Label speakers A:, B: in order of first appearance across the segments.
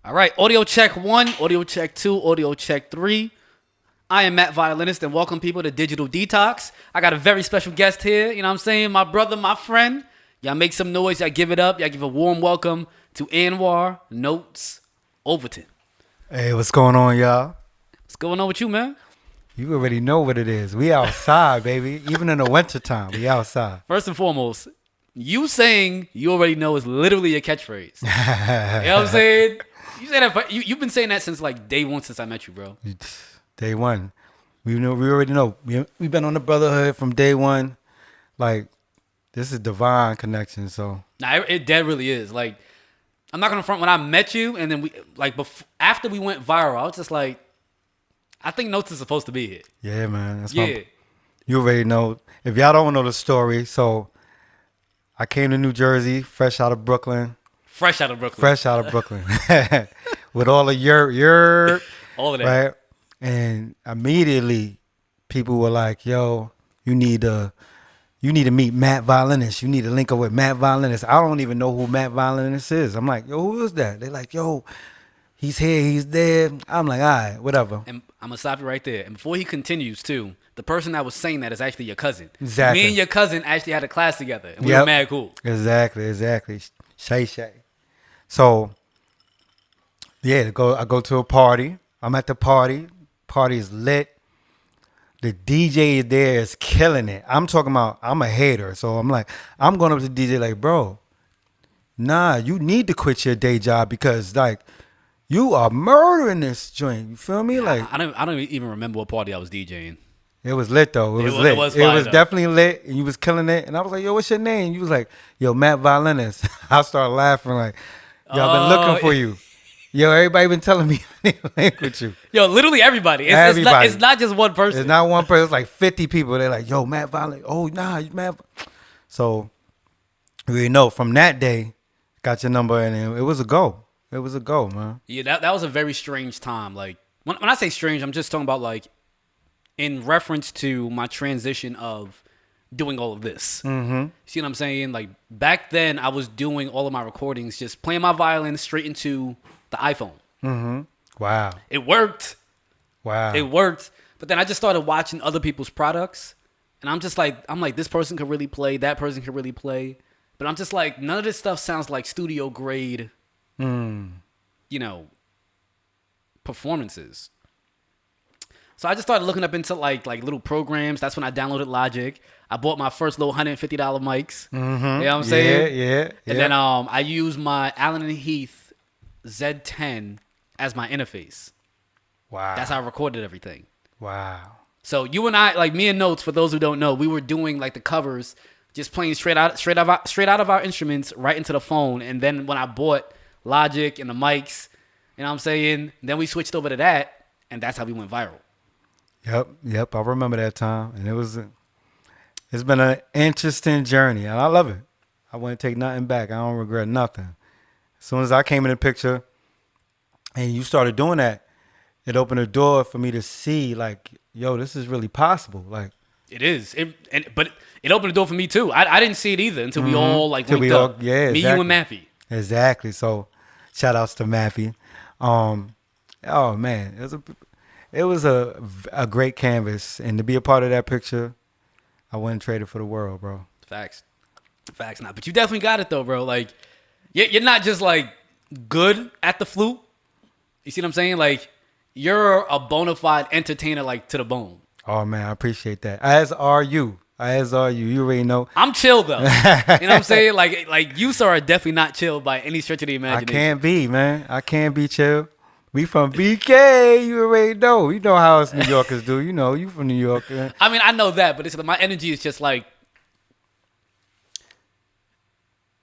A: All right, audio check 1, audio check 2, audio check 3. I am MattViolinist and welcome people to Digital Detox. I got a very special guest here, you know what I'm saying? My brother, my friend. Y'all make some noise, y'all give it up, y'all give a warm welcome to Anwar Notes Overton.
B: Hey, what's going on, y'all?
A: What's going on with you, man?
B: You already know what it is. We outside, baby. Even in the wintertime, we outside.
A: First and foremost, you saying you already know is literally a catchphrase. You know what I'm saying? You say that, you've been saying that since like day one since I met you, bro.
B: Day one. We already know. We've been on the brotherhood from day one. Like, this is divine connection, so.
A: Nah, it dead really is. Like, I'm not gonna front, when I met you and then we, like, after we went viral, I was just like, I think Notes is supposed to be here.
B: Yeah, man. That's
A: yeah.
B: You already know. If y'all don't know the story, so I came to New Jersey, fresh out of Brooklyn.
A: Fresh out of Brooklyn.
B: With all of your
A: all of that.
B: Right? And immediately people were like, yo, you need to meet MattViolinist. You need to link up with MattViolinist. I don't even know who MattViolinist is. I'm like, yo, who is that? They're like, yo, he's here, he's there. I'm like, all right, whatever.
A: And I'm going to stop you right there. And before he continues, too, the person that was saying that is actually your cousin.
B: Exactly.
A: Me and your cousin actually had a class together. And we were mad cool.
B: Exactly. Shay. So, yeah, I go to a party. I'm at the party. Party is lit. The DJ there is killing it. I'm talking about, I'm a hater. So I'm like, I'm going up to the DJ like, bro, nah, you need to quit your day job because like, you are murdering this joint. You feel me? Like,
A: I don't even remember what party I was DJing.
B: It was lit though. It was lit. It was definitely lit, and you was killing it. And I was like, yo, what's your name? You was like, yo, MattViolinist. I started laughing like, y'all been looking for you. Yo, everybody been telling me I need to link with you.
A: Yo, literally everybody. It's not just one person.
B: It's not one person. It's like 50 people. They're like, yo, MattViolinist. Oh, nah, you Matt. So, we know from that day, got your number, and it was a go. It was a go, man.
A: Yeah, that was a very strange time. Like, when I say strange, I'm just talking about, like, in reference to my transition of doing all of this.
B: Mm-hmm.
A: See what I'm saying? Like, back then, I was doing all of my recordings, just playing my violin straight into the iPhone.
B: Mm-hmm. Wow.
A: It worked.
B: Wow.
A: It worked. But then I just started watching other people's products, and I'm like, this person could really play, that person could really play. But I'm just like, none of this stuff sounds like studio grade, you know, performances. So I just started looking up into like little programs. That's when I downloaded Logic. I bought my first little $150 mics.
B: Mm-hmm.
A: You know what I'm saying?
B: Yeah.
A: And then I used my Allen and Heath Z10 as my interface.
B: Wow.
A: That's how I recorded everything.
B: Wow.
A: So you and I, like me and Notes, for those who don't know, we were doing like the covers, just playing straight out of our instruments right into the phone. And then when I bought Logic and the mics, you know what I'm saying? Then we switched over to that, and that's how we went viral.
B: Yep. I remember that time, and it's been an interesting journey, and I love it. I wouldn't take nothing back. I don't regret nothing. As soon as I came in the picture, and you started doing that, it opened a door for me to see, like, yo, this is really possible. Like,
A: it is. But it opened the door for me too. I didn't see it either until we all like linked up.
B: Yeah,
A: me,
B: exactly.
A: you, and Maffy.
B: Exactly. So, shout outs to Maffy. Oh man, it was a great canvas, and to be a part of that picture, I wouldn't trade it for the world, bro.
A: Facts not. But you definitely got it though, bro. Like, you're not just like good at the flute. You see what I'm saying? Like, you're a bona fide entertainer, like to the bone.
B: Oh man, I appreciate that. As are you. You already know.
A: I'm chill though. You know what I'm saying? Like you, sir, are definitely not chill by any stretch of the imagination.
B: I can't be, man. I can't be chill. We from BK. You already know. You know how us New Yorkers do. You know, you from New York. Man.
A: I mean, I know that, but it's my energy is just like,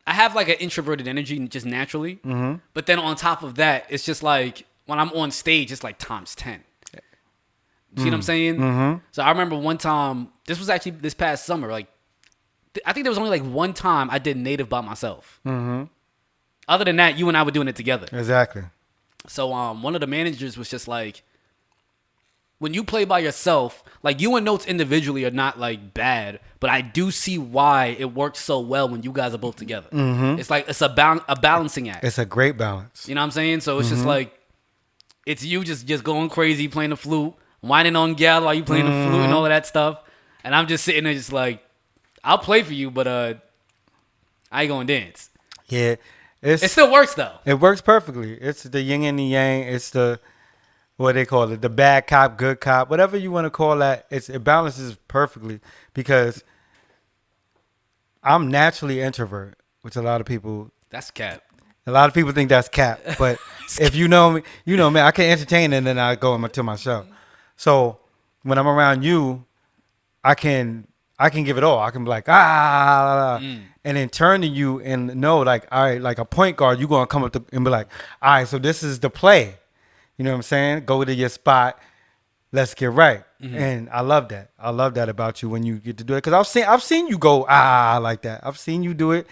A: I have like an introverted energy just naturally.
B: Mm-hmm.
A: But then on top of that, it's just like when I'm on stage, it's like times 10. You see what I'm saying?
B: Mm-hmm.
A: So I remember one time, this was actually this past summer, like, I think there was only like one time I did native by myself.
B: Mm-hmm.
A: Other than that, you and I were doing it together.
B: Exactly.
A: So one of the managers was just like, when you play by yourself, like you and notes individually are not like bad, but I do see why it works so well when you guys are both together. It's like it's a balancing act.
B: It's a great balance.
A: You know what I'm saying? So it's just like it's you just going crazy playing the flute, whining on gal while you playing the flute and all of that stuff, and I'm just sitting there just like, I'll play for you, but I ain't gonna dance.
B: Yeah,
A: It still works though.
B: It works perfectly. It's the yin and the yang. It's the what they call it, the bad cop, good cop, whatever you want to call that. It balances perfectly because I'm naturally introvert, which a lot of people.
A: That's cap.
B: A lot of people think that's cap, but if you know me, you know me. I can entertain and then I go into my show. So when I'm around you, I can give it all. I can be like and then turn to you and know like, all right, like a point guard, you're gonna come up and be like, all right, so this is the play. You know what I'm saying? Go to your spot. Let's get right. And I love that. I love that about you when you get to do it because I've seen you go like that. I've seen you do it,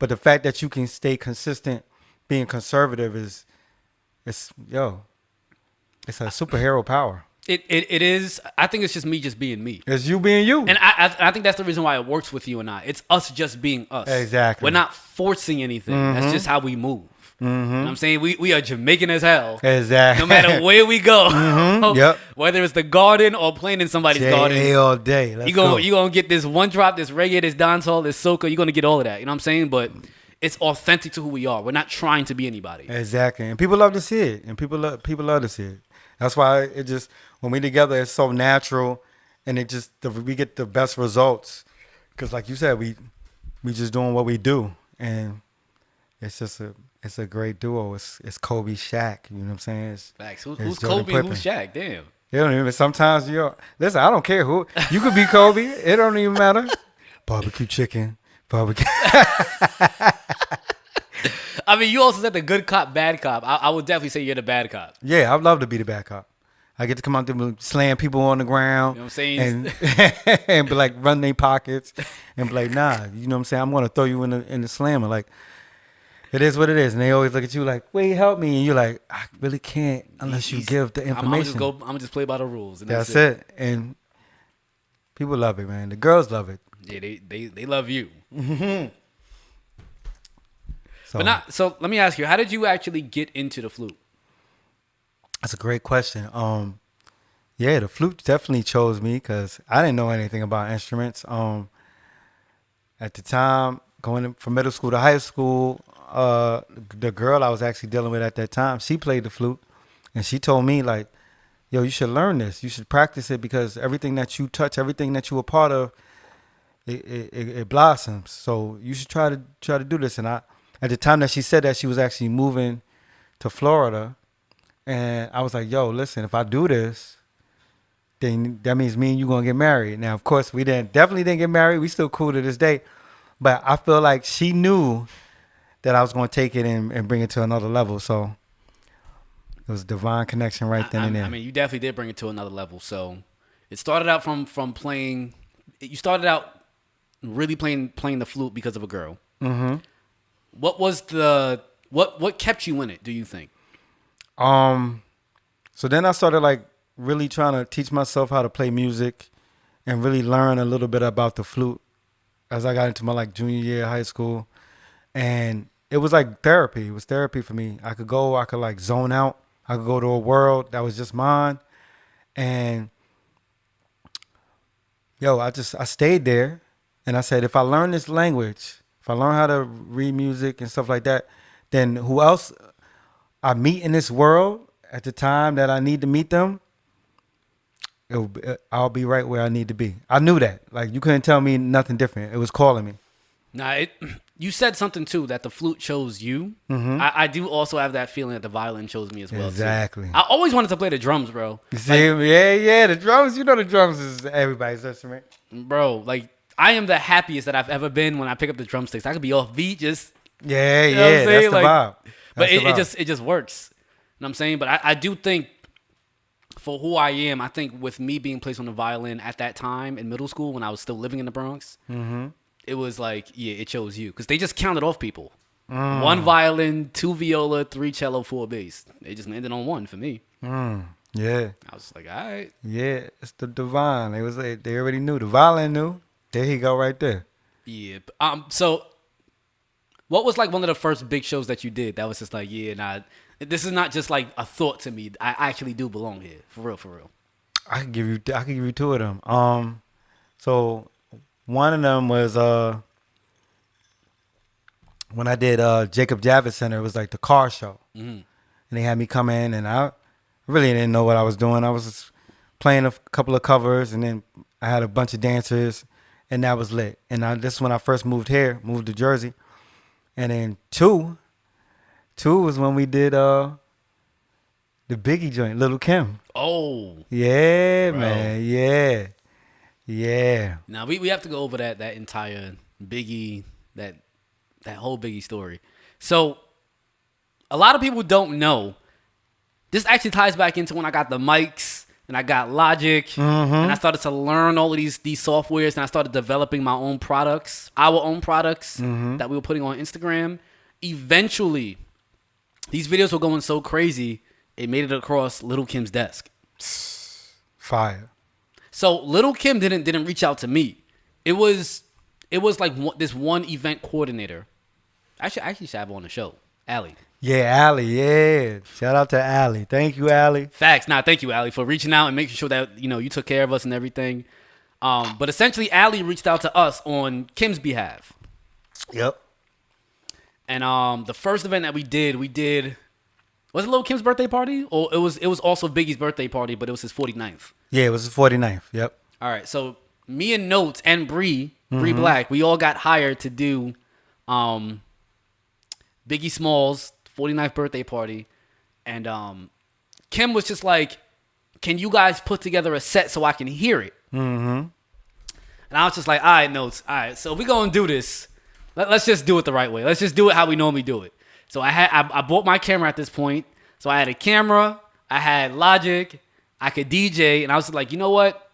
B: but the fact that you can stay consistent, being conservative it's a superhero power.
A: It is. I think it's just me just being me.
B: It's you being you.
A: And I think that's the reason why it works with you and I. It's us just being us.
B: Exactly.
A: We're not forcing anything. That's just how we move. You know what I'm saying? We are Jamaican as hell.
B: Exactly.
A: No matter where we go.
B: Yep.
A: Whether it's the garden or playing in somebody's garden.
B: all day. Let's
A: You're going to get this one drop, this reggae, this dancehall, this soca. You're going to get all of that. You know what I'm saying? But it's authentic to who we are. We're not trying to be anybody.
B: Exactly. And people love to see it. And people love to see it. That's why it just, when we together, it's so natural. And it just, we get the best results. Because like you said, we just doing what we do. And it's just it's a great duo. It's Kobe, Shaq. You know what I'm saying?
A: Facts. Who's Kobe and who's Shaq? Damn.
B: It don't even. Sometimes listen. I don't care who. You could be Kobe. It don't even matter. Barbecue chicken. Barbecue.
A: I mean, you also said the good cop, bad cop. I would definitely say you're the bad cop.
B: Yeah, I'd love to be the bad cop. I get to come out there and slam people on the ground.
A: You know what I'm saying?
B: And be like, run their pockets. And be like, nah, you know what I'm saying? I'm going to throw you in the slammer. Like, it is what it is. And they always look at you like, wait, help me. And you're like, I really can't unless you give the information.
A: I'm going to just play by the rules. And
B: that's it. And people love it, man. The girls love it.
A: Yeah, they love you.
B: So
A: let me ask you, how did you actually get into the flute?
B: That's a great question. Yeah, the flute definitely chose me because I didn't know anything about instruments. At the time, going from middle school to high school, the girl I was actually dealing with at that time, she played the flute, and she told me like, "Yo, you should learn this. You should practice it because everything that you touch, everything that you were part of, it blossoms. So you should try to do this." And at the time that she said that, she was actually moving to Florida, and I was like, "Yo, listen, if I do this, then that means me and you gonna get married." Now, of course, we definitely didn't get married. We still cool to this day, but I feel like she knew that I was going to take it and bring it to another level. So it was a divine connection right then and there.
A: I mean, you definitely did bring it to another level. So it started out from playing. You started out really playing the flute because of a girl.
B: Mm-hmm.
A: What was what kept you in it? Do you think?
B: So then I started like really trying to teach myself how to play music and really learn a little bit about the flute as I got into my like junior year of high school. And it was like therapy. It was therapy for me. I could like zone out. I could go to a world that was just mine. And I stayed there. And I said, if I learn this language, if I learn how to read music and stuff like that, then who else I meet in this world at the time that I need to meet them, I'll be right where I need to be. I knew that. Like, you couldn't tell me nothing different. It was calling me.
A: Nah, you said something too, that the flute chose you. Mm-hmm. I do also have that feeling that the violin chose me as well.
B: Exactly.
A: Too. I always wanted to play the drums, bro.
B: You see, yeah, the drums. You know, the drums is everybody's instrument,
A: bro. Like, I am the happiest that I've ever been when I pick up the drumsticks. I could be off beat, just
B: yeah.
A: That's
B: the vibe.
A: But it just works. You know what I'm saying? But I do think for who I am, I think with me being placed on the violin at that time in middle school when I was still living in the Bronx. Mm-hmm. It was like, yeah, it chose you. Because they just counted off people. 1 violin, 2 viola, 3 cello, 4 bass. They just landed on 1 for me.
B: Yeah.
A: I was like, all right.
B: Yeah. It's the divine. They already knew. The violin knew. There he go right there.
A: Yeah. So what was like one of the first big shows that you did that was just like, yeah, nah, this is not just like a thought to me. I actually do belong here. For real, for real.
B: I can give you two of them. So one of them was when I did Jacob Javits Center. It was like the car show, and they had me come in, and I really didn't know what I was doing. I was just playing a couple of covers, and then I had a bunch of dancers, and that was lit. And this is when I first moved to Jersey, and then two was when we did the Biggie joint, Little Kim.
A: Oh.
B: Yeah,
A: Bro.
B: man. Yeah. Yeah.
A: Now we have to go over that entire Biggie, that whole Biggie story. So a lot of people don't know. This actually ties back into when I got the mics and I got Logic and I started to learn all of these softwares and I started developing my own products, our own products that we were putting on Instagram. Eventually, these videos were going so crazy, it made it across Little Kim's desk.
B: Fire.
A: So Little Kim didn't reach out to me. It was like this one event coordinator. I should have her on the show, Allie.
B: Yeah, Allie. Yeah. Shout out to Allie. Thank you, Allie.
A: Facts. Nah, thank you, Allie, for reaching out and making sure that you took care of us and everything. But essentially, Allie reached out to us on Kim's behalf.
B: Yep.
A: And the first event that we did was it Lil Kim's birthday party? Or it was also Biggie's birthday party, but it was his 49th.
B: Yeah, it was his 49th. Yep.
A: All right, so me and Notes and Bree Black, we all got hired to do Biggie Smalls' 49th birthday party. And Kim was just like, can you guys put together a set so I can hear it? And I was just like, all right, Notes. All right, so we're going to do this. Let's just do it the right way. Let's just do it how we normally do it. So I bought my camera at this point. So I had a camera. I had Logic. I could DJ. And I was like, you know what?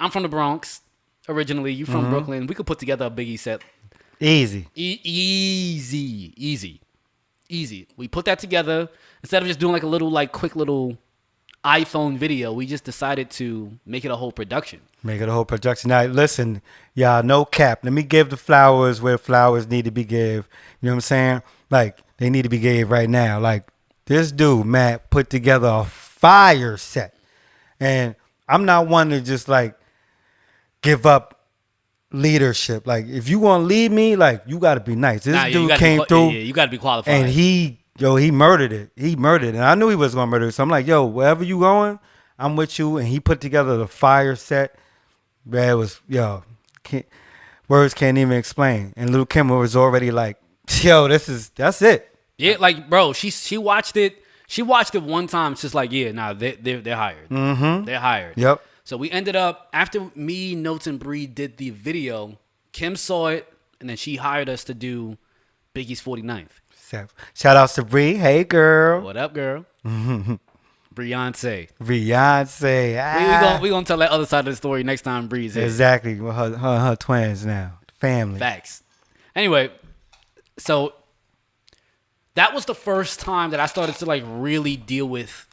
A: I'm from the Bronx originally. You from Brooklyn. We could put together a Biggie set.
B: Easy.
A: Easy. We put that together. Instead of just doing like a little quick little iPhone video, we just decided to make it a whole production.
B: Make it a whole production. Now, listen, y'all, no cap. Let me give the flowers where flowers need to be give. You know what I'm saying? Like, they need to be gave right now. Like, this dude, Matt, put together a fire set. And I'm not one to just, like, give up leadership. Like, if you want to lead me, like, you got to be nice. This dude came through.
A: Yeah, you got to be qualified.
B: And he murdered it. And I knew he was going to murder it. So I'm like, yo, wherever you going, I'm with you. And he put together the fire set. Man, it was, words can't even explain. And Lil Kim was already like, yo, that's it.
A: Yeah, like, bro, she watched it. She watched it one time. She's like, yeah, nah, they're hired. They're hired.
B: Yep.
A: So we ended up, after me, Notes, and Bree did the video, Kim saw it, and then she hired us to do Biggie's 49th.
B: Shout out to Bree. Hey, girl.
A: What up, girl? Beyonce.
B: We
A: gonna tell that other side of the story next time Bree's here.
B: Exactly. With her twins now. Family.
A: Facts. Anyway, so that was the first time that I started to like really deal with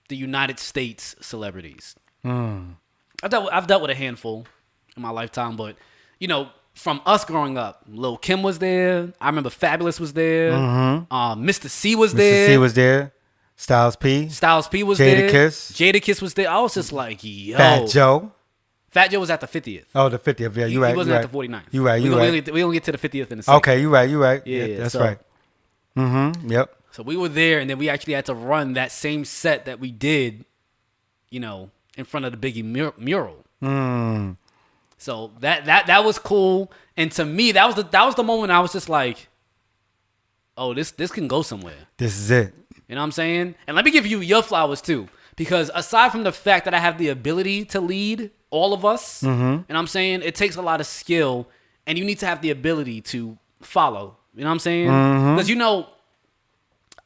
A: the United States celebrities. I've dealt with a handful in my lifetime, but from us growing up, Lil Kim was there. I remember Fabulous was there. Mr. C was there.
B: Mr. C was there. Styles P
A: was there.
B: Jadakiss
A: was there. I was just like, yo.
B: Fat Joe
A: was at the 50th.
B: Oh, the 50th. Yeah, you right.
A: He wasn't at the 49th.
B: You right.
A: We gonna get to the 50th in a second.
B: Okay, you right.
A: Yeah,
B: that's right. Yep.
A: So we were there, and then we actually had to run that same set that we did, in front of the Biggie mural. So that was cool, and to me, that was the moment I was just like, oh, this can go somewhere.
B: This is it.
A: You know what I'm saying? And let me give you your flowers too, because aside from the fact that I have the ability to lead all of us, you know what I'm saying, it takes a lot of skill, and you need to have the ability to follow. You know what I'm saying? Because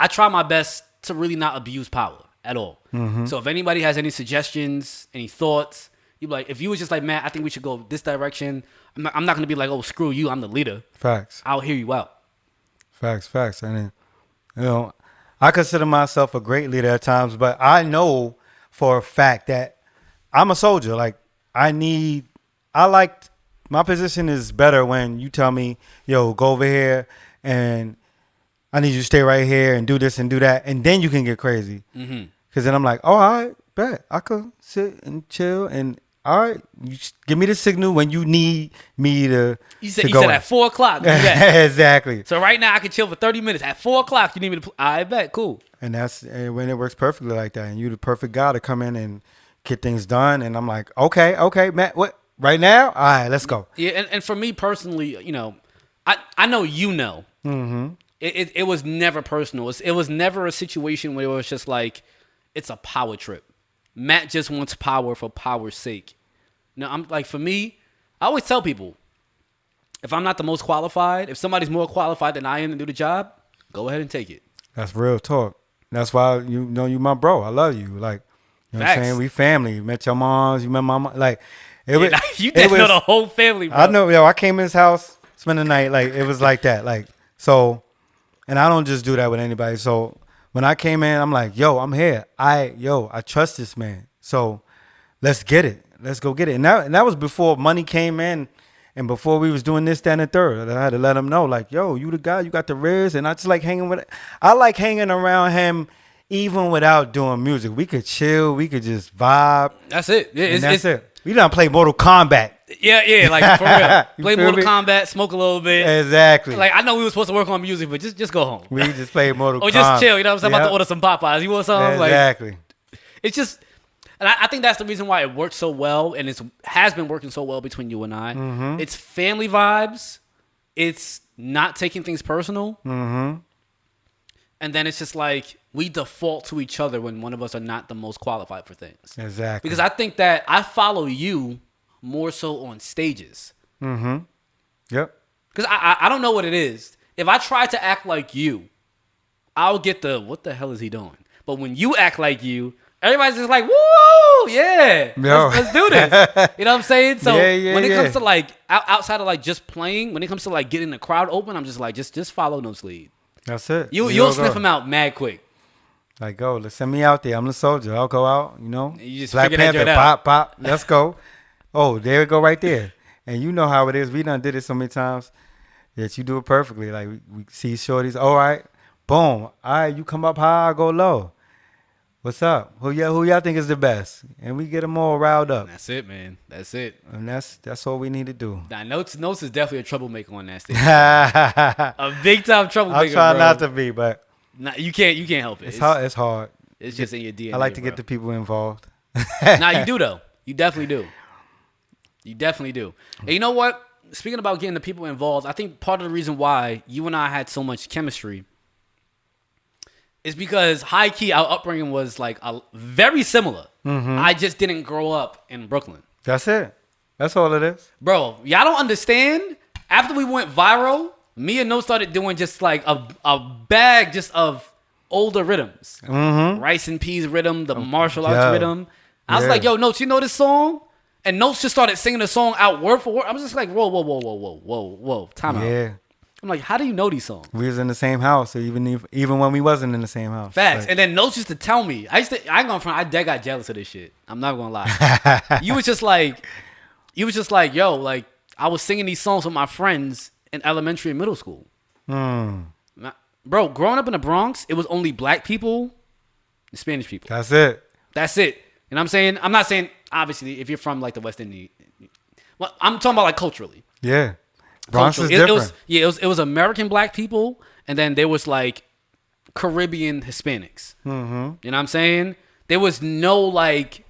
A: I try my best to really not abuse power at all. So if anybody has any suggestions, any thoughts, you like, if you was just like, Matt, I think we should go this direction. I'm not going to be like, oh, screw you, I'm the leader.
B: Facts.
A: I'll hear you out.
B: Facts. And then, I consider myself a great leader at times, but I know for a fact that I'm a soldier. Like I like my position is better when you tell me, yo, go over here and I need you to stay right here and do this and do that, and then you can get crazy. Because then I'm like, oh, all right, bet I could sit and chill and. All right, you give me the signal when you need me to.
A: You said at 4 o'clock.
B: Exactly.
A: So right now I can chill for 30 minutes. At 4 o'clock, you need me to. I bet, cool.
B: And that's when it works perfectly like that. And you're the perfect guy to come in and get things done. And I'm like, okay, Matt, what? Right now? All right, let's go.
A: Yeah, and for me personally, I know it was never personal. It was never a situation where it was just like, it's a power trip. Matt just wants power for power's sake. Now, I'm like, for me, I always tell people, if I'm not the most qualified, if somebody's more qualified than I am to do the job, go ahead and take it.
B: That's real talk. That's why you my bro. I love you. Like, you know what I'm saying? We family. Met your moms. You met my mom. Like,
A: you didn't know the whole family, bro.
B: I know. Yo, I came in his house, spent the night. Like, it was like that. Like, so, and I don't just do that with anybody. So, when I came in, I'm like, yo, I'm here. I trust this man. So let's get it. Let's go get it. And that was before money came in and before we was doing this, that, and the third. I had to let him know, like, yo, you the guy, you got the riz. And I just like hanging with it. I like hanging around him even without doing music. We could chill. We could just vibe.
A: That's it. Yeah,
B: that's it. We done play Mortal Kombat.
A: Yeah, like for real. Play Mortal Kombat, smoke a little bit.
B: Exactly.
A: Like, I know we were supposed to work on music, but just go home.
B: We just play Mortal Kombat.
A: Or just chill, you know what I'm saying? I'm about to order some Popeyes. You want something?
B: Exactly.
A: Like, it's just, and I think that's the reason why it works so well, and it has been working so well between you and I. Mm-hmm. It's family vibes. It's not taking things personal. Mm-hmm. And then it's just like, we default to each other when one of us are not the most qualified for things.
B: Exactly.
A: Because I think that I follow you more so on stages.
B: Mm-hmm. Yep.
A: Because I don't know what it is. If I try to act like you, I'll get what the hell is he doing? But when you act like you, everybody's just like, woo, yeah, let's do this. You know what I'm saying? So when it comes to like, outside of like just playing, when it comes to like getting the crowd open, I'm just like, just follow No's lead.
B: That's it.
A: You'll sniff him out mad quick.
B: Like, go, let's send me out there. I'm the soldier. I'll go out,
A: You just
B: Black
A: figure
B: Panther, pop, let's go. Oh, there we go right there. And you know how it is. We done did it so many times that you do it perfectly. Like, we see shorties, all right, boom. All right, you come up high, I go low. What's up? Who y'all think is the best? And we get them all riled up.
A: That's it, man. That's it.
B: And that's all we need to do.
A: Nah, Notes is definitely a troublemaker on that stage. A big time troublemaker.
B: I'm trying not to be, but
A: nah, you can't help it.
B: It's hard.
A: It's just in your DNA.
B: I like to get the people involved.
A: Nah, you do though. You definitely do. You definitely do. And you know what? Speaking about getting the people involved, I think part of the reason why you and I had so much chemistry is because high key our upbringing was like very similar. Mm-hmm. I just didn't grow up in Brooklyn.
B: That's it. That's all it is.
A: Bro, y'all don't understand. After we went viral, me and No started doing just like a bag just of older rhythms. Mm-hmm. Rice and Peas rhythm, the martial arts rhythm. I was like, yo, Notes, you know this song? And Notes just started singing the song out word for word. I was just like, whoa, time out. Yeah. I'm like, how do you know these songs?
B: We was in the same house, so even when we wasn't in the same house.
A: Facts. Like, and then Notes used to tell me. I ain't gonna front. I dead got jealous of this shit. I'm not gonna lie. You was just like, yo, like I was singing these songs with my friends in elementary and middle school. Bro, growing up in the Bronx, it was only black people and Spanish people.
B: That's it.
A: And I'm saying, I'm not saying obviously if you're from like the West Indies. Well, I'm talking about like culturally.
B: Yeah. Bronx is different.
A: It was American black people, and then there was like Caribbean Hispanics. Mm-hmm. You know what I'm saying? There was no like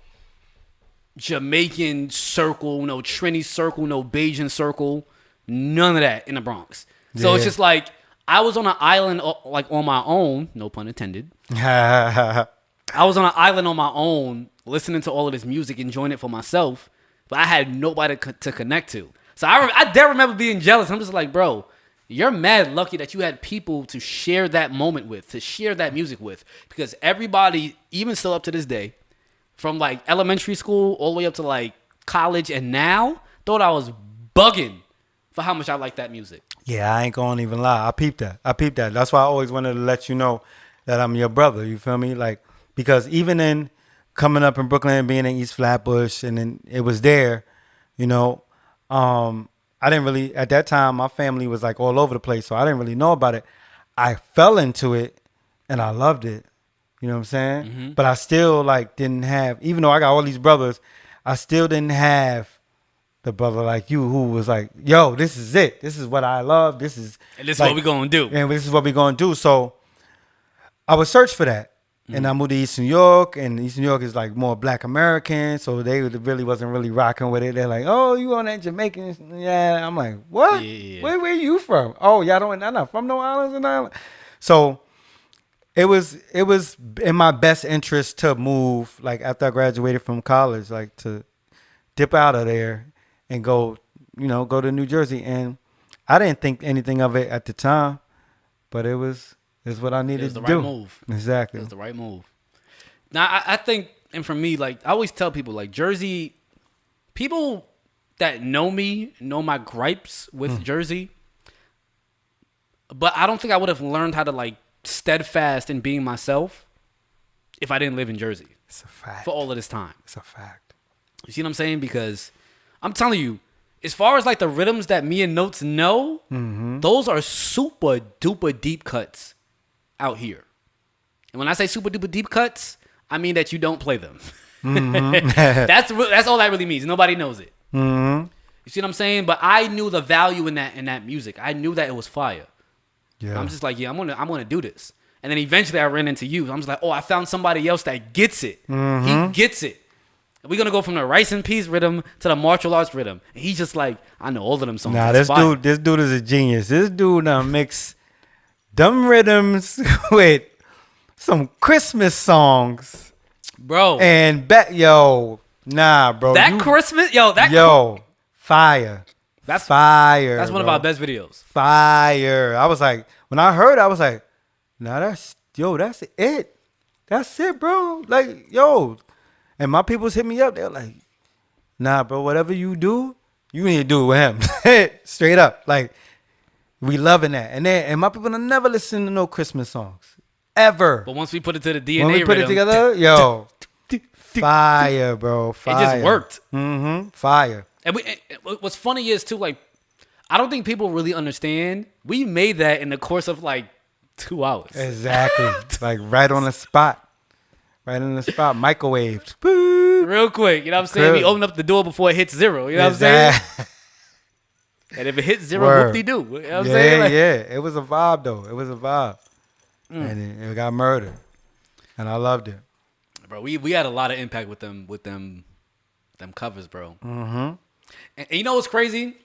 A: Jamaican circle, no Trini circle, no Bajan circle, none of that in the Bronx. So it's just like I was on an island like on my own, no pun intended. I was on an island on my own, listening to all of this music, enjoying it for myself, but I had nobody to connect to. So I dare remember being jealous. I'm just like, bro, you're mad lucky that you had people to share that moment with, to share that music with. Because everybody, even still up to this day, from like elementary school all the way up to like college and now, thought I was bugging for how much I like that music.
B: Yeah, I ain't gonna even lie. I peeped that. That's why I always wanted to let you know that I'm your brother. You feel me? Like, because even in coming up in Brooklyn, being in East Flatbush, and then it was there, you know, I didn't really, at that time, my family was like all over the place, so I didn't really know about it. I fell into it and I loved it. You know what I'm saying?
A: Mm-hmm.
B: But I still like didn't have, even though I got all these brothers, I still didn't have the brother like you who was like, yo, this is it. This is what I love. This is,
A: And this is
B: like,
A: what we're going to do.
B: and this is what we're going to do. So I would search for that. And I moved to East New York, and East New York is like more Black American, so they really wasn't really rocking with it. They're like, "Oh, you on that Jamaican?" Yeah, I'm like, "What?
A: Yeah.
B: Where you from?" "Oh, y'all don't. I'm not from no islands and island." So it was in my best interest to move, like after I graduated from college, like to dip out of there and go to New Jersey. And I didn't think anything of it at the time, but it's what I needed to do.
A: It was the right move.
B: Exactly.
A: It was the right move. Now, I think, and for me, like, I always tell people, like, Jersey, people that know me know my gripes with Jersey, but I don't think I would have learned how to, like, steadfast in being myself if I didn't live in Jersey.
B: It's a fact.
A: For all of this time.
B: It's a fact.
A: You see what I'm saying? Because I'm telling you, as far as, like, the rhythms that me and Notes know, those are super duper deep cuts out here. And when I say super duper deep cuts, I mean that you don't play them. That's all that really means. Nobody knows it. You see what I'm saying? But I knew the value in that music. I knew that it was fire.
B: Yeah.
A: I'm just like, yeah, I'm gonna do this. And then eventually I ran into you. I'm just like, oh, I found somebody else that gets it. He gets it. We're gonna go from the rice and peas rhythm to the martial arts rhythm. And he's just like, I know all of them songs.
B: Nah,
A: That's fire.
B: this dude is a genius. This dude now mix dumb rhythms with some Christmas songs,
A: bro.
B: and nah, bro. Fire.
A: That's
B: fire.
A: That's one of
B: bro.
A: our best videos.
B: Fire. I was like, when I heard it, I was like, nah, that's it. That's it, bro. Like, yo. And my peoples hit me up. They're like, nah, bro, whatever you do, you need to do it with him. Straight up. Like, we loving that. And my people never listen to no Christmas songs. Ever.
A: But once we put it to the DNA
B: When we put it
A: rhythm,
B: together, yo. Fire, bro. Fire.
A: it just worked.
B: Fire.
A: And what's funny is, too, like, I don't think people really understand. We made that in the course of, like, 2 hours.
B: Exactly. Like, right on the spot. Right on the spot. Microwaved. Boop.
A: Real quick. You know what I'm saying? We open up the door before it hits 0. You know what I'm saying? And if it hits 0, whoop-de-doo. You know what I'm saying? Like,
B: yeah. It was a vibe, though. It was a vibe. And it got murdered. And I loved it.
A: Bro, we had a lot of impact with them covers, bro. And you know what's crazy?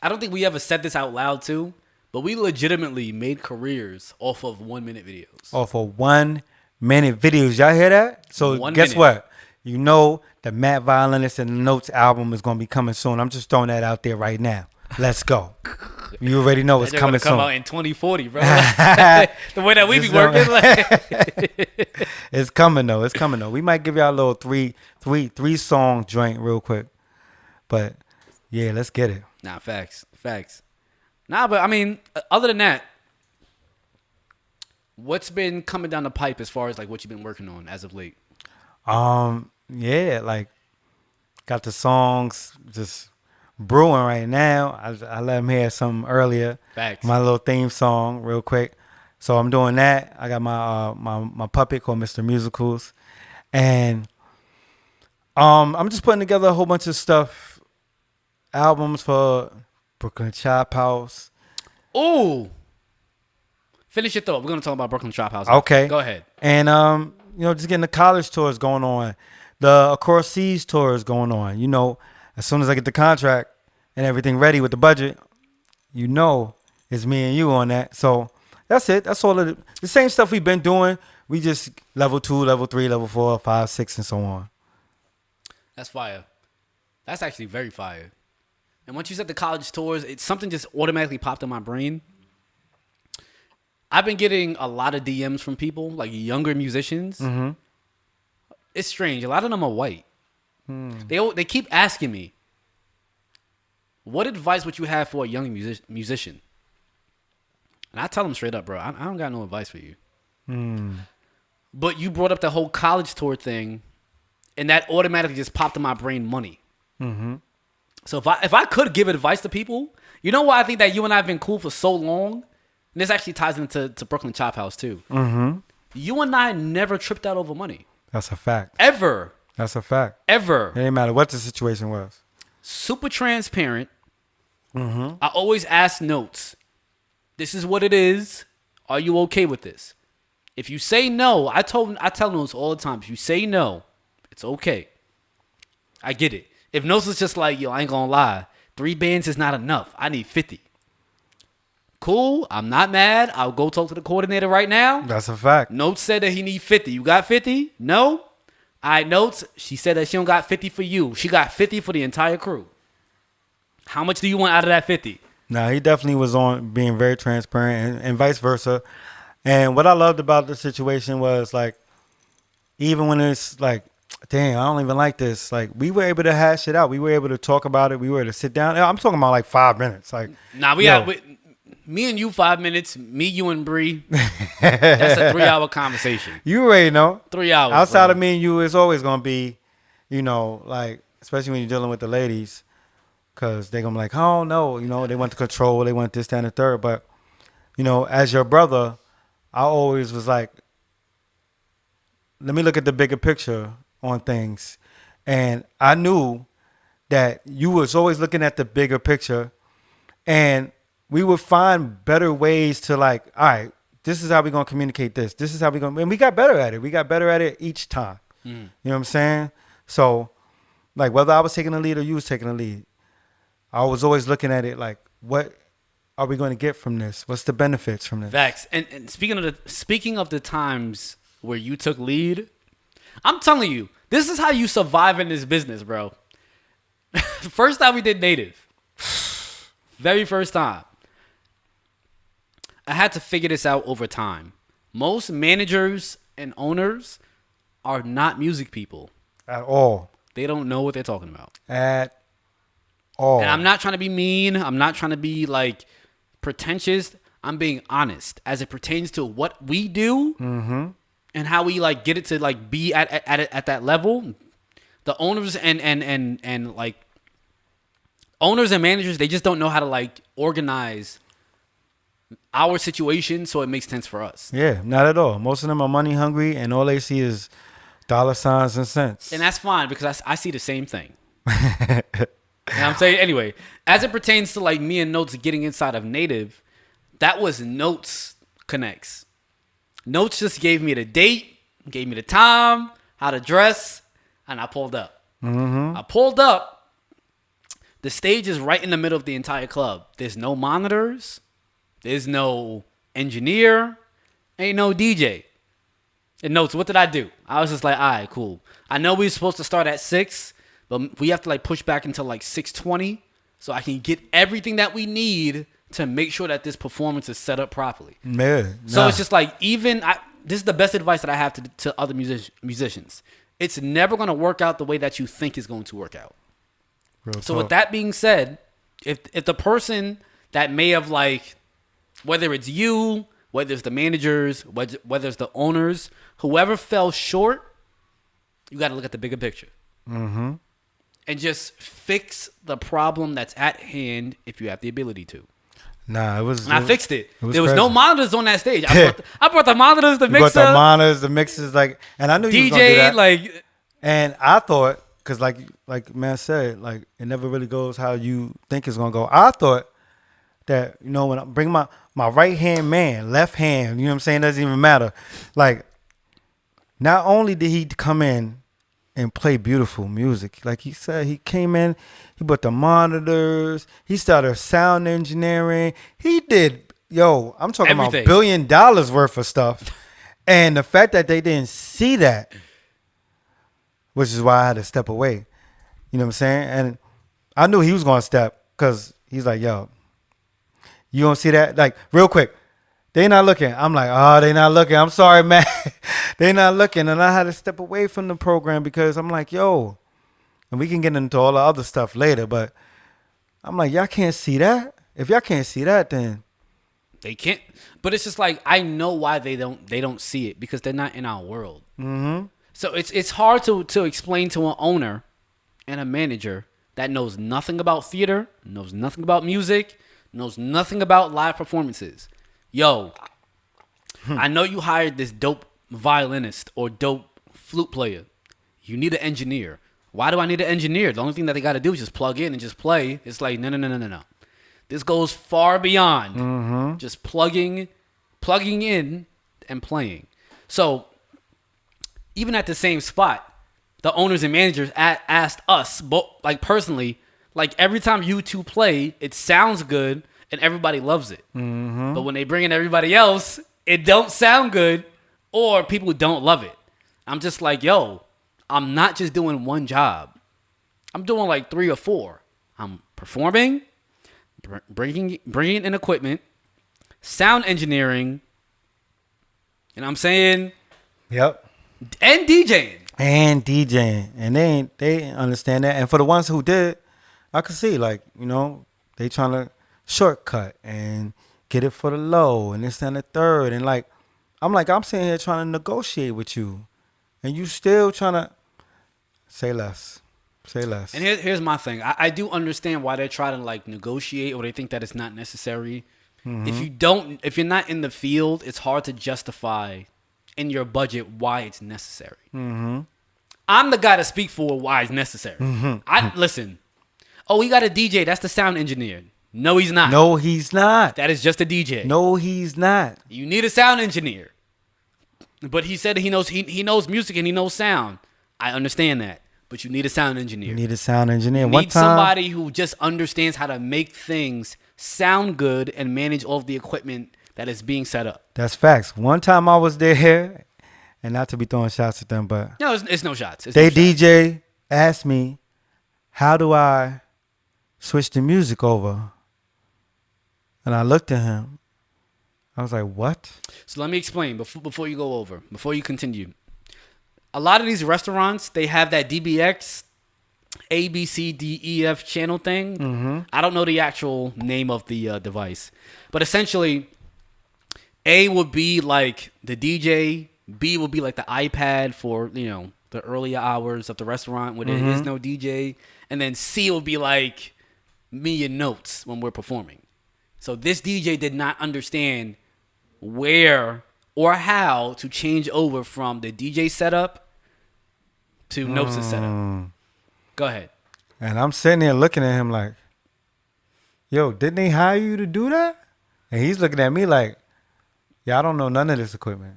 A: I don't think we ever said this out loud, too, but we legitimately made careers off of 1-minute videos.
B: Off of 1-minute videos. Y'all hear that? So guess what? You know the MattViolinist and the Notes album is going to be coming soon. I'm just throwing that out there right now. Let's go. You already know it's coming soon.
A: Come out in 2040, bro. The way that we be working. Like.
B: It's coming though. It's coming though. We might give y'all a little three song joint real quick. But yeah, let's get it.
A: Nah, facts. Nah, but I mean, other than that, what's been coming down the pipe as far as like what you've been working on as of late?
B: Yeah, like got the songs just brewing right now. I let him hear some earlier.
A: Facts.
B: My little theme song real quick. So I'm doing that. I got my my puppet called Mr. Musicals. And I'm just putting together a whole bunch of stuff. Albums for Brooklyn Chop House.
A: Ooh. Finish your thought. We're gonna talk about Brooklyn Chop House.
B: Okay.
A: Go ahead.
B: And just getting the college tours going on. The Across Seas tour is going on. You know, as soon as I get the contract and everything ready with the budget, you know it's me and you on that. So that's it. That's all of the same stuff we've been doing. We just level 2, level 3, level 4, 5, 6, and so on.
A: That's fire. That's actually very fire. And once you said the college tours, something just automatically popped in my brain. I've been getting a lot of DMs from people, like younger musicians. Mm-hmm. It's strange. A lot of them are white. They keep asking me, what advice would you have for a young musician? And I tell them straight up, bro, I don't got no advice for you. But you brought up the whole college tour thing, and that automatically just popped in my brain money. So if I could give advice to people, you know why I think that you and I have been cool for so long? And this actually ties into Brooklyn Chop House too. You and I never tripped out over money.
B: That's a fact.
A: Ever.
B: That's a fact.
A: Ever.
B: It didn't matter what the situation was.
A: Super transparent. I always ask notes. This is what it is. Are you okay with this? If you say no, I tell notes all the time. If you say no, it's okay. I get it. If notes is just like, yo, I ain't gonna lie, 3 bands is not enough. I need 50. Cool. I'm not mad. I'll go talk to the coordinator right now.
B: That's a fact.
A: Notes said that he need 50. You got 50? No. All right, Notes. She said that she don't got 50 for you. She got 50 for the entire crew. How much do you want out of that 50?
B: Nah, he definitely was on being very transparent and vice versa. And what I loved about the situation was like, even when it's like, damn, I don't even like this. Like, we were able to hash it out. We were able to talk about it. We were able to sit down. I'm talking about like 5 minutes. Like,
A: nah, me and you 5 minutes. Me, you, and Bree. That's a 3-hour conversation.
B: You already know.
A: 3 hours.
B: Outside
A: bro.
B: of me and you, it's always gonna be, you know, like, especially when you're dealing with the ladies, because they're gonna be like, oh no, you know, they want the control, they want this, that, and the third. But, you know, as your brother, I always was like, let me look at the bigger picture on things. And I knew that you was always looking at the bigger picture, and we would find better ways to like, all right, this is how we're going to communicate this. This is how we're going to, and we got better at it. We got better at it each time. You know what I'm saying? So like whether I was taking the lead or you was taking the lead, I was always looking at it like, what are we going to get from this? What's the benefits from this?
A: Facts. And speaking of the times where you took lead, I'm telling you, this is how you survive in this business, bro. First time we did Native. Very first time. I had to figure this out over time. Most managers and owners are not music people.
B: At all.
A: They don't know what they're talking about.
B: At all.
A: And I'm not trying to be mean. I'm not trying to be like pretentious. I'm being honest as it pertains to what we do and how we like get it to like be at that level. The owners and like owners and managers, they just don't know how to like organize our situation so it makes sense for us.
B: Yeah, not at all. Most of them are money hungry, and all they see is dollar signs and cents.
A: And that's fine because I see the same thing. And I'm saying, anyway, as it pertains to like me and Notes getting inside of Native, that was Notes connects. Notes just gave me the date, gave me the time, how to dress, and I pulled up. I pulled up. The stage is right in the middle of the entire club. There's no monitors. There's no engineer. Ain't no DJ. And Notes, what did I do? I was just like, all right, cool. I know we were supposed to start at 6, but we have to like push back until like 6:20 so I can get everything that we need to make sure that this performance is set up properly.
B: Yeah.
A: So it's just like, this is the best advice that I have to other musicians. It's never going to work out the way that you think it's going to work out.
B: Real
A: So
B: talk.
A: with that being said, if the person that may have like, whether it's you, whether it's the managers, whether it's the owners, whoever fell short, you got to look at the bigger picture. And just fix the problem that's at hand if you have the ability to.
B: Nah, it was.
A: And I fixed it.
B: Was
A: There was
B: crazy.
A: no monitors on that stage. I brought the monitors, the
B: You
A: mixer,
B: brought the monitors, the mixes, like, and I knew you was gonna do
A: DJ,
B: that.
A: like.
B: And I thought, because like man said, like it never really goes how you think it's gonna go. I thought that, you know, when I bring my right hand man, left hand, you know what I'm saying, doesn't even matter. Like, not only did he come in and play beautiful music, like he said, he came in, he brought the monitors, he started sound engineering, he did, I'm talking
A: Everything.
B: about $1 billion worth of stuff. And the fact that they didn't see that, which is why I had to step away. You know what I'm saying? And I knew he was going to step because he's like, yo, you don't see that? Like, real quick, they not looking. I'm like, oh, they not looking. I'm sorry, man. They not looking. And I had to step away from the program because I'm like, yo, and we can get into all the other stuff later, but I'm like, y'all can't see that? If y'all can't see that, then
A: They can't. But it's just like I know why they don't see it because they're not in our world. Mm-hmm. So it's hard to explain to an owner and a manager that knows nothing about theater, knows nothing about music, knows nothing about live performances. Yo, I know you hired this dope violinist or dope flute player. You need an engineer. Why do I need an engineer? The only thing that they got to do is just plug in and just play. It's like, no. This goes far beyond just plugging in and playing. So even at the same spot, the owners and managers asked us, like personally, like every time you two play, it sounds good and everybody loves it. But when they bring in everybody else, it don't sound good or people don't love it. I'm just like, yo, I'm not just doing one job. I'm doing like 3 or 4. I'm performing, bringing in equipment, sound engineering, and I'm saying,
B: Yep.
A: And DJing.
B: And they understand that. And for the ones who did, I could see, like, you know, they trying to shortcut and get it for the low and this and the third. And like, I'm sitting here trying to negotiate with you. And you still trying to say less. And
A: here's my thing. I do understand why they're trying to like negotiate or they think that it's not necessary. If you're not in the field, it's hard to justify in your budget why it's necessary. I'm the guy to speak for why it's necessary. Listen. Oh, we got a DJ. That's the sound engineer. No, he's not.
B: No, he's not.
A: That is just a DJ.
B: No, he's not.
A: You need a sound engineer. But he said he knows music and he knows sound. I understand that. But you need a sound engineer.
B: You need a sound engineer.
A: You need somebody who just understands how to make things sound good and manage all of the equipment that is being set up.
B: That's facts. One time I was there, and not to be throwing shots at them, but
A: no, it's no shots.
B: DJ asked me, how do I switch the music over? And I looked at him. I was like, what? So
A: let me explain before you continue. A lot of these restaurants, they have that DBX A, B, C, D, E, F channel thing. I don't know the actual name of the device. But essentially, A would be like the DJ. B would be like the iPad for, you know, the earlier hours of the restaurant when there is no DJ. And then C would be like me and notes when we're performing. So this DJ did not understand where or how to change over from the DJ setup to notes setup. Go ahead.
B: And I'm sitting there looking at him like, yo, didn't they hire you to do that? And he's looking at me like, yeah, I don't know none of this equipment.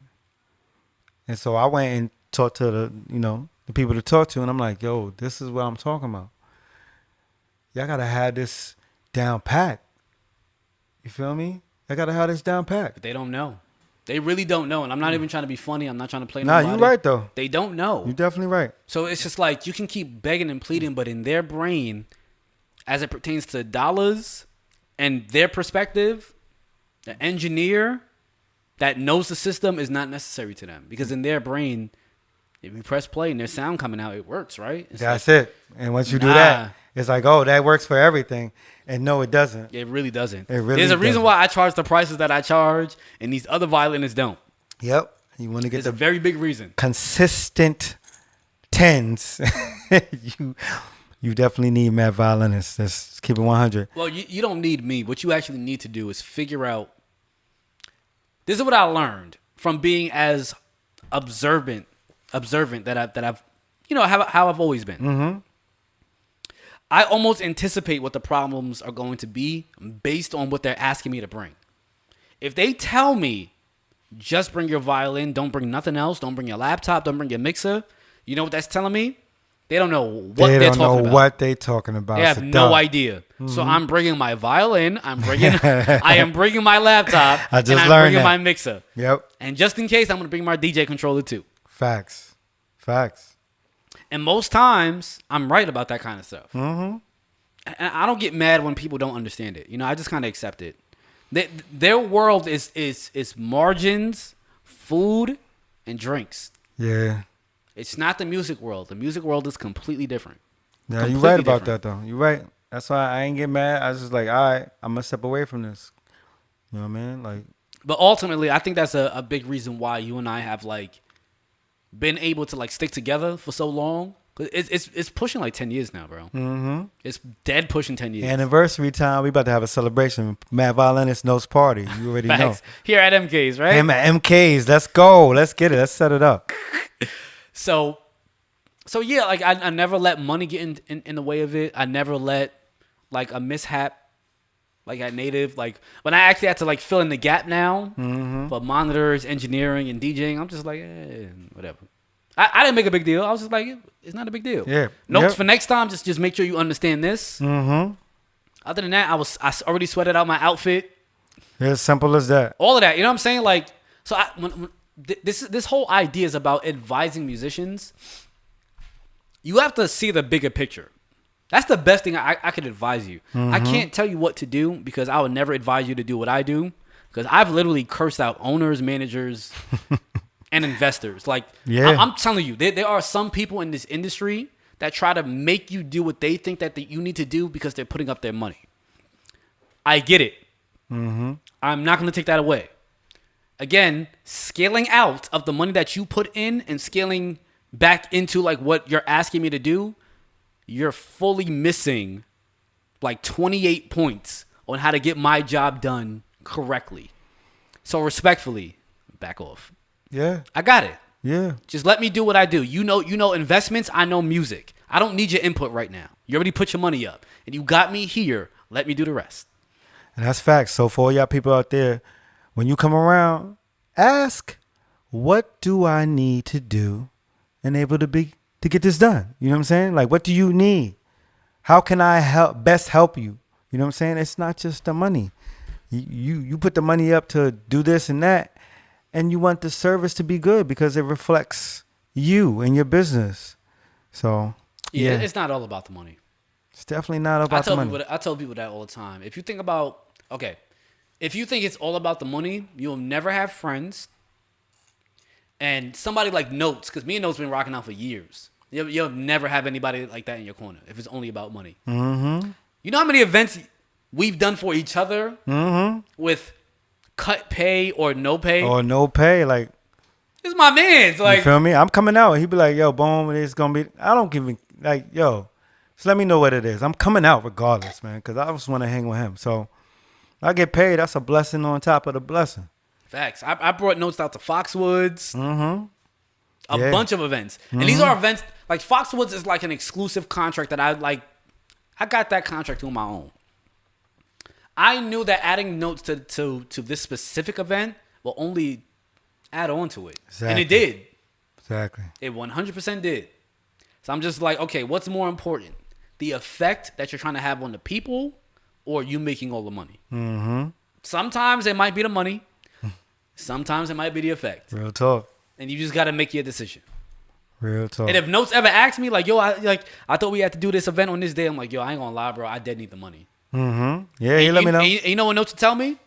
B: And so I went and talked to the people to talk to, and I'm like, yo, this is what I'm talking about. Y'all gotta have this down pat. You feel me? Y'all gotta have this down pat.
A: But they don't know. They really don't know. And I'm not even trying to be funny. I'm not trying to play
B: nobody.
A: Nah,
B: you're right, though.
A: They don't know.
B: You're definitely right.
A: So it's just like you can keep begging and pleading, but in their brain, as it pertains to dollars and their perspective, the engineer that knows the system is not necessary to them. Because in their brain, if you press play and there's sound coming out, it works, right?
B: That's like, it. And once you do that, it's like, oh, that works for everything. And no, it doesn't.
A: It really doesn't.
B: There's
A: a reason why I charge the prices that I charge, and these other violinists don't.
B: Yep. You want to get
A: a very big reason.
B: Consistent tens. You definitely need MattViolinist. Let's keep it 100.
A: Well, you don't need me. What you actually need to do is figure out. This is what I learned from being as observant that I've how I've always been. I almost anticipate what the problems are going to be based on what they're asking me to bring. If they tell me, just bring your violin, don't bring nothing else, don't bring your laptop, don't bring your mixer, you know what that's telling me? They don't know what they're talking about. They don't know
B: what they're talking about.
A: They have no idea. So I'm bringing my violin, I am bringing my laptop, and I'm bringing my mixer.
B: Yep.
A: And just in case, I'm going to bring my DJ controller too.
B: Facts.
A: And most times, I'm right about that kind of stuff. And I don't get mad when people don't understand it. You know, I just kind of accept it. Their world is margins, food, and drinks.
B: Yeah.
A: It's not the music world. The music world is completely different.
B: Yeah, you're right about that, though. You're right. That's why I ain't get mad. I was just like, all right, I'm going to step away from this. You know what I mean? Like,
A: But ultimately, I think that's a big reason why you and I have like been able to like stick together for so long. It's pushing like 10 years now, bro. Mm-hmm. It's dead pushing 10 years.
B: anniversary time, we about to have a celebration. MattViolinist knows party. You already know.
A: Here at MK's, right?
B: Him at MK's. Let's go. Let's get it. Let's set it up.
A: So yeah, like I never let money get in the way of it. I never let like a mishap, like at Native, like when I actually had to like fill in the gap now for monitors, engineering, and DJing. I'm just like, whatever. I didn't make a big deal. I was just like, it's not a big deal.
B: Yeah.
A: Notes for next time. Just make sure you understand this.
B: Mm-hmm.
A: Other than that, I already sweated out my outfit.
B: Yeah, as simple as that.
A: All of that. You know what I'm saying? Like, so this whole idea is about advising musicians. You have to see the bigger picture. That's the best thing I could advise you. I can't tell you what to do because I would never advise you to do what I do because I've literally cursed out owners, managers, and investors. Like,
B: yeah.
A: I'm telling you, there are some people in this industry that try to make you do what they think that you need to do because they're putting up their money. I get it. I'm not going to take that away. Again, scaling out of the money that you put in and scaling back into like what you're asking me to do, you're fully missing like 28 points on how to get my job done correctly. So respectfully, back off.
B: Yeah.
A: I got it.
B: Yeah.
A: Just let me do what I do. You know investments, I know music. I don't need your input right now. You already put your money up. And you got me here. Let me do the rest.
B: And that's facts. So for all y'all people out there, when you come around, ask, what do I need to do and able to get this done? You know what I'm saying? Like, what do you need? How can I best help you? You know what I'm saying? It's not just the money. You put the money up to do this and that, and you want the service to be good because it reflects you and your business. So
A: yeah, it's not all about the money.
B: It's definitely not about the money.
A: I tell people that all the time. If you think it's all about the money, you'll never have friends. And somebody like Notes, because me and Notes been rocking out for years. You'll never have anybody like that in your corner if it's only about money. Mm-hmm. You know how many events we've done for each other with cut pay or no pay?
B: Like,
A: it's my man's. Like,
B: you feel me? I'm coming out. He be like, yo, boom, it's going to be. I don't give a, like, yo, just let me know what it is. I'm coming out regardless, man, because I just want to hang with him. So I get paid. That's a blessing on top of the blessing.
A: Facts. I brought Notes out to Foxwoods. A bunch of events. And these are events, like Foxwoods is like an exclusive contract that I got that contract on my own. I knew that adding Notes to this specific event will only add on to it. Exactly. And it did.
B: Exactly.
A: It 100% did. So I'm just like, okay, what's more important? The effect that you're trying to have on the people or you making all the money? Sometimes it might be the money. Sometimes it might be the effect.
B: Real talk.
A: And you just got to make your decision.
B: Real talk.
A: And if Notes ever ask me, like, yo, I thought we had to do this event on this day, I'm like, yo, I ain't gonna lie, bro. I dead need the money.
B: Yeah, you let me know.
A: And you know what Notes to tell me?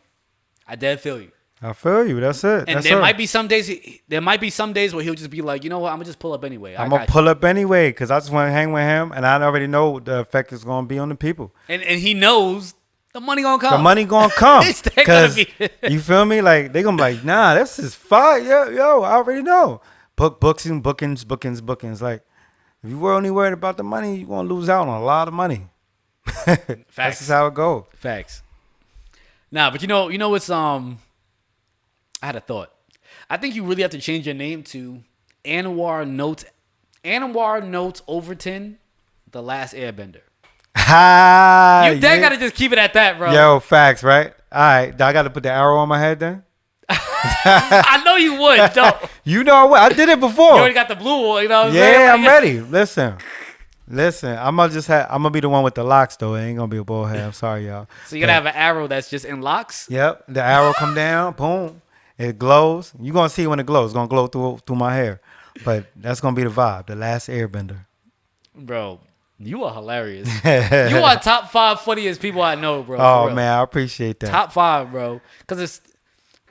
A: I dead feel you.
B: I feel you. That's it.
A: And there might be some days where he'll just be like, you know what? I'm gonna just pull up anyway.
B: I'm gonna pull up anyway because I just want to hang with him, and I already know what the effect is gonna be on the people.
A: And he knows the money gonna come.
B: The money gonna come.
A: Because
B: you feel me? Like they gonna be like, nah, this is fire. Yo, I already know. Bookings. Like if you were only worried about the money, you gonna lose out on a lot of money.
A: Facts.
B: That's just how it goes.
A: Facts. Nah, but you know what's I had a thought. I think you really have to change your name to Anwar Notes Overton, The Last Airbender. You gotta just keep it at that, bro.
B: Yo, facts, right? All right, I gotta put the arrow on my head then.
A: I know you would, don't.
B: You know what? I did it before.
A: You already got the blue one, you know what I'm
B: saying?
A: saying?
B: I'm ready. Listen. I'm gonna be the one with the locks though. It ain't gonna be a ball head. I'm sorry, y'all.
A: So you're gonna have an arrow that's just in locks?
B: Yep. The arrow come down, boom. It glows. You're gonna see when it glows. It's gonna glow through my hair. But that's gonna be the vibe. The Last Airbender.
A: Bro, you are hilarious. You are top 5 funniest people I know, bro.
B: Oh man, I appreciate that.
A: Top 5, bro. Cause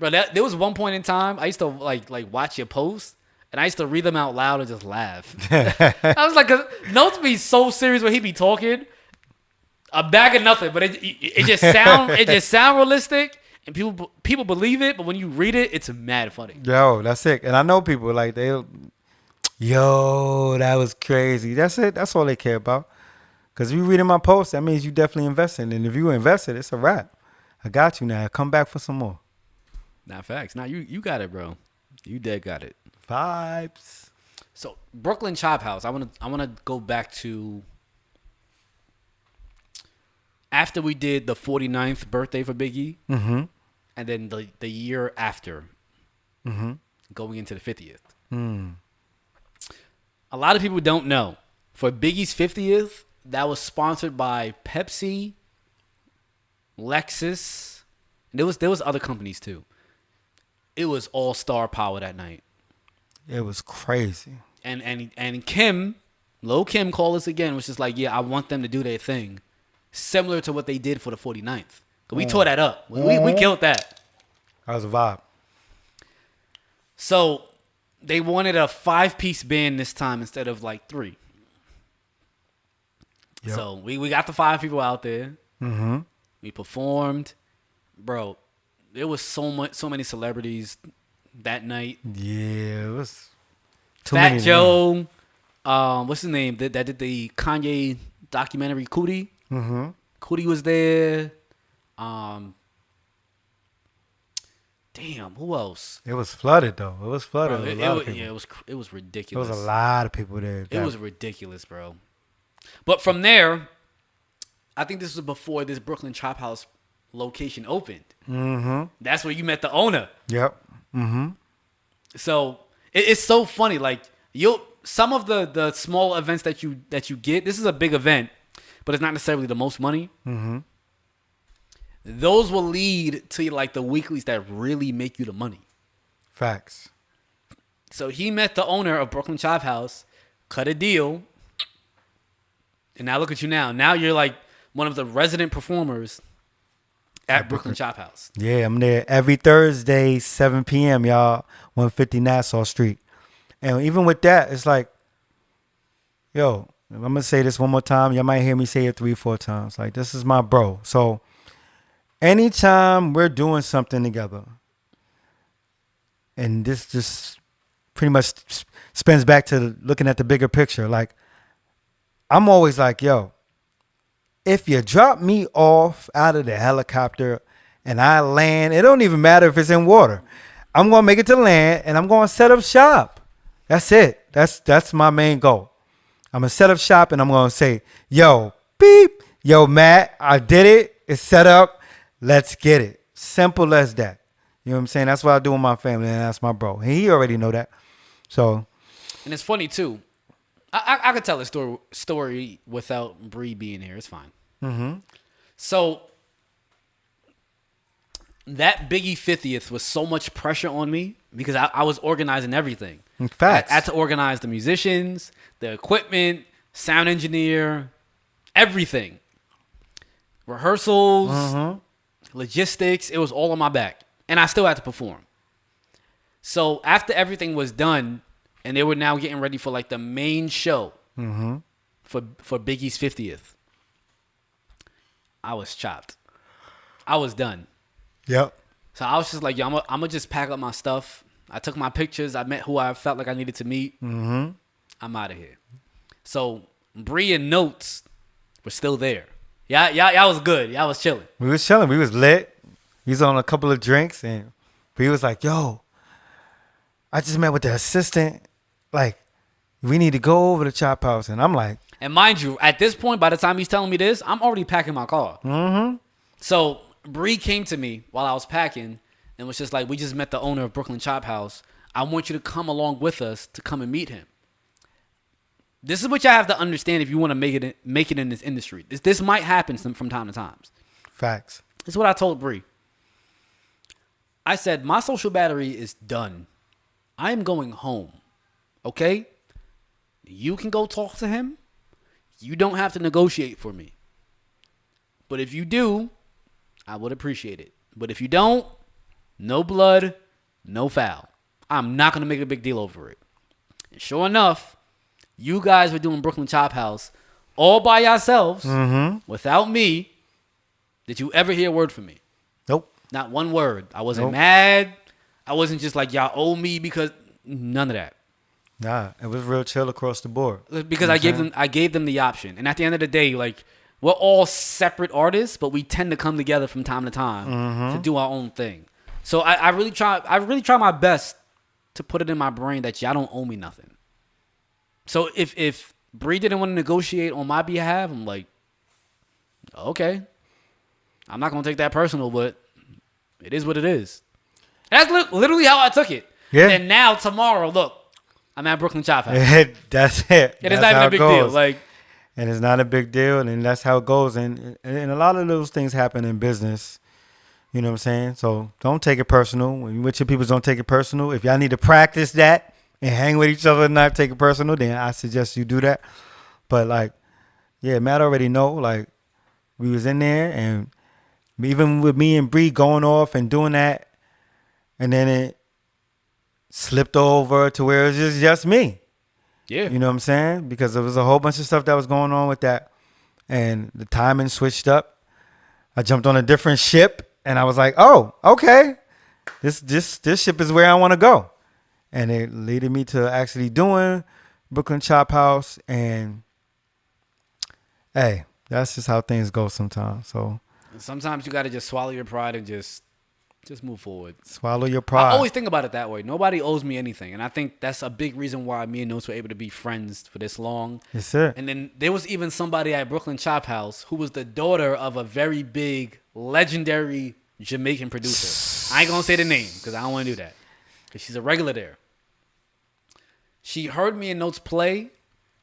A: there was one point in time I used to like watch your posts and I used to read them out loud and just laugh. I was like, Notes be so serious when he be talking. A bag of nothing, but it just sound realistic. And people believe it, but when you read it, it's mad funny.
B: Yo, that's it. And I know people like yo, that was crazy. That's it. That's all they care about. Because if you reading my post, that means you definitely invested. And if you invested, it's a wrap. I got you now. Come back for some more.
A: Nah, facts. Nah, you got it, bro. You dead got it.
B: Vibes.
A: So Brooklyn Chop House. I wanna go back to after we did the 49th birthday for Biggie,
B: Mm-hmm.
A: and then the year after, going into the 50th.
B: Mm.
A: A lot of people don't know. For Biggie's 50th, that was sponsored by Pepsi, Lexus, and there was other companies too. It was all star power that night.
B: It was crazy.
A: And Kim, Lil Kim called us again, was just like, yeah, I want them to do their thing. Similar to what they did for the 49th. We tore that up. We killed that.
B: That was a vibe.
A: So they wanted a 5-piece band this time instead of like 3.
B: Yep.
A: So we got the 5 people out there.
B: Mm-hmm.
A: We performed. Bro, there was so many celebrities that night.
B: Yeah, it was too
A: Fat
B: many.
A: Joe, what's his name? That did the Kanye documentary, Cootie.
B: Mm-hmm.
A: Cootie was there. Damn, who else?
B: It was flooded though. It was flooded.
A: Bro,
B: With a lot of people.
A: it was
B: There
A: ridiculous.
B: was a lot of people there.
A: It was ridiculous, bro. But from there, I think this was before this Brooklyn Chop House location opened.
B: Mm-hmm.
A: That's where you met the owner.
B: Yep. Mm-hmm.
A: So it's so funny. Like some of the small events that you get. This is a big event, but it's not necessarily the most money.
B: Mm-hmm.
A: Those will lead to like the weeklies that really make you the money.
B: Facts.
A: So he met the owner of Brooklyn Chop House, cut a deal, and now look at you now. Now you're like one of the resident performers at Brooklyn Chop House.
B: Yeah, I'm there every Thursday, 7 p.m., y'all, 150 Nassau Street. And even with that, it's like, yo, I'm going to say this one more time. Y'all might hear me say it 3-4 times. Like, this is my bro. So anytime we're doing something together, and this just pretty much spins back to looking at the bigger picture. Like, I'm always like, yo, if you drop me off out of the helicopter and I land, it don't even matter if it's in water. I'm going to make it to land and I'm going to set up shop. That's it. That's my main goal. I'm going to set up shop and I'm going to say, yo, beep, yo, Matt, I did it. It's set up. Let's get it. Simple as that. You know what I'm saying? That's what I do with my family, and that's my bro. And he already know that. So,
A: And it's funny too. I could tell a story without Bree being here. It's fine.
B: mm-hmm.
A: So that Biggie 50th was so much pressure on me because I was organizing everything.
B: Facts.
A: I had to organize the musicians, the equipment, sound engineer, everything. Rehearsals,
B: Mm-hmm.
A: logistics. It was all on my back. And I still had to perform. So after everything was done, and they were now getting ready for like the main show
B: Mm-hmm.
A: for Biggie's 50th, I was chopped. I was done.
B: Yep.
A: So I was just like, yo, I'm gonna just pack up my stuff. I took my pictures. I met who I felt like I needed to meet.
B: Mm-hmm.
A: I'm out of here. So Bree and Notes were still there. Y'all was good. Y'all was chilling.
B: We was chilling. We was lit. We was on a couple of drinks, and he was like, yo, I just met with the assistant. Like, we need to go over to Chop House. And I'm like,
A: And mind you, at this point, by the time he's telling me this, I'm already packing my car.
B: mm-hmm.
A: So Bree came to me while I was packing and was just like, we just met the owner of Brooklyn Chop House. I want you to come along with us to come and meet him. This is what y'all have to understand if you want to make it in this industry. This might happen from time to time.
B: Facts.
A: This is what I told Bree. I said, my social battery is done. I am going home. Okay? You can go talk to him. You don't have to negotiate for me. But if you do, I would appreciate it. But if you don't, no blood, no foul. I'm not going to make a big deal over it. And sure enough, you guys were doing Brooklyn Chop House all by yourselves,
B: Mm-hmm.
A: without me. Did you ever hear a word from me?
B: Nope.
A: Not one word. I wasn't
B: Nope.
A: mad. I wasn't just like, y'all owe me because none of that.
B: Nah, it was real chill across the board.
A: Because I gave them the option. And at the end of the day, like, we're all separate artists, but we tend to come together from time to time to do our own thing. So I really try my best to put it in my brain that y'all don't owe me nothing. So if Bree didn't want to negotiate on my behalf, I'm like, okay. I'm not gonna take that personal, but it is what it is. That's literally how I took it.
B: Yeah.
A: And now tomorrow, look, I'm at Brooklyn Chop House.
B: That's it.
A: It is not even a big deal. Like,
B: and it's not a big deal, and that's how it goes. And a lot of those things happen in business. You know what I'm saying? So don't take it personal. When you with your people, don't take it personal. If y'all need to practice that and hang with each other and not take it personal, then I suggest you do that. But like, yeah, Matt already know. Like, we was in there, and even with me and Bree going off and doing that, and then it slipped over to where it was just me.
A: yeah.
B: You know what I'm saying? Because there was a whole bunch of stuff that was going on with that. And the timing switched up. I jumped on a different ship and I was like, oh, okay. This ship is where I want to go. And it led me to actually doing Brooklyn Chop House. And hey, that's just how things go sometimes. So
A: Sometimes you got to just swallow your pride and just move forward.
B: swallow your pride.
A: I always think about it that way. Nobody owes me anything. And I think that's a big reason why me and Notes were able to be friends for this long.
B: Yes, sir.
A: And then there was even somebody at Brooklyn Chop House who was the daughter of a very big, legendary Jamaican producer. I ain't going to say the name because I don't want to do that. Because she's a regular there. She heard me and Notes play.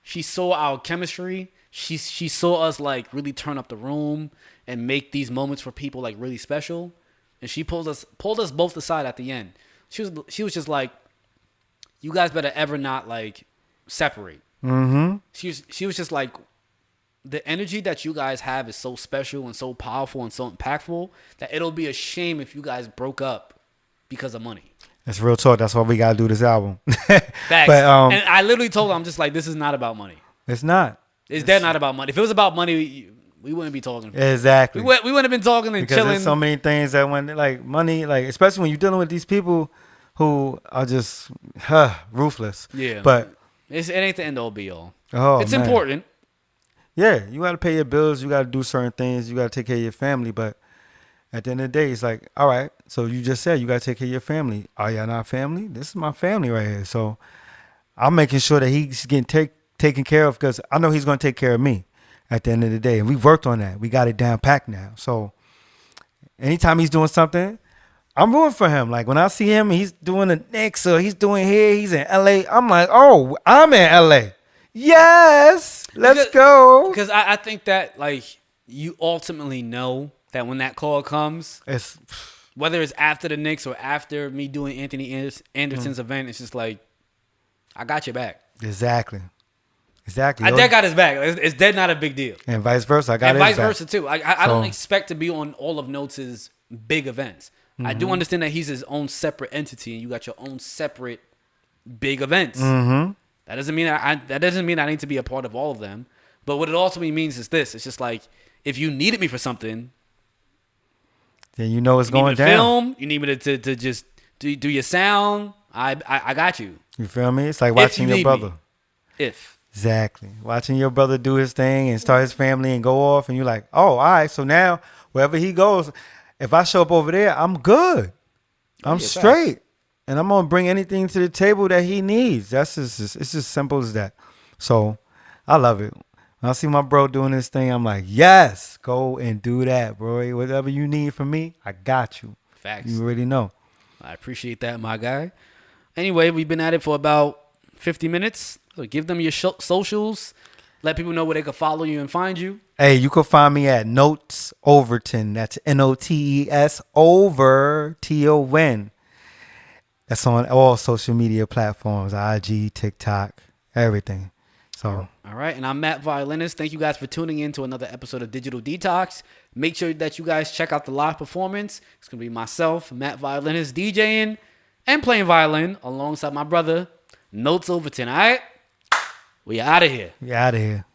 A: She saw our chemistry. She saw us like really turn up the room and make these moments for people like really special. And she pulled us both aside at the end. She was just like, you guys better ever not like separate.
B: Mm-hmm.
A: She was just like, the energy that you guys have is so special and so powerful and so impactful that it'll be a shame if you guys broke up because of money.
B: That's real talk. That's why we got to do this album.
A: Facts.
B: But,
A: and I literally told her, I'm just like, this is not about money.
B: it's not.
A: It's dead not about money. If it was about money, we wouldn't be talking.
B: Exactly.
A: We wouldn't have been talking and
B: Because
A: chilling.
B: there's so many things that when like money, like especially when you're dealing with these people who are just ruthless.
A: Yeah.
B: But
A: it ain't the end all be all.
B: oh,
A: It's
B: man.
A: important.
B: Yeah, you got to pay your bills. You got to do certain things. You got to take care of your family. But at the end of the day, it's like, all right. So you just said you got to take care of your family. Are y'all not family? This is my family right here. So I'm making sure that he's getting taken care of because I know he's going to take care of me at the end of the day. And we worked on that. We got it down packed now. So anytime he's doing something, I'm rooting for him. Like when I see him, he's doing the Knicks or he's doing here, he's in LA. I'm like, oh, I'm in LA. Yes, let's go.
A: Because I think that like you ultimately know that when that call comes,
B: It's
A: whether it's after the Knicks or after me doing Anthony Anderson's event, it's just like, I got your back.
B: exactly.
A: I dead got his back. It's dead not a big deal.
B: And vice versa. I got
A: And
B: his
A: vice
B: back.
A: versa too. I don't expect to be on all of Notes' big events. I do understand that he's his own separate entity and you got your own separate big events.
B: Mm-hmm.
A: That doesn't mean I need to be a part of all of them. But what it ultimately means is this. It's just like, if you needed me for something,
B: Then you know it's
A: you need
B: going
A: me to
B: down.
A: film, you need me to just do your sound, I got you.
B: You feel me? It's like watching
A: you
B: your
A: need
B: brother.
A: me. If.
B: Exactly. Watching your brother do his thing and start his family and go off and you're like, oh, all right. So now wherever he goes, if I show up over there, I'm good. I'm
A: yeah,
B: straight. And I'm gonna bring anything to the table that he needs. It's just simple as that. So I love it. When I see my bro doing this thing, I'm like, yes, go and do that, bro. Whatever you need from me, I got you.
A: Facts.
B: You already know.
A: I appreciate that, my guy. Anyway, we've been at it for about 50 minutes. So give them your socials. Let people know where they can follow you and find you.
B: Hey, you can find me at Notes Overton. That's Notes over TON. That's on all social media platforms, IG, TikTok, everything. So,
A: all right. And I'm MattViolinist. Thank you guys for tuning in to another episode of Digital Detox. Make sure that you guys check out the live performance. It's going to be myself, MattViolinist, DJing and playing violin alongside my brother, Notes Overton. All right. We out of here.
B: we out of here.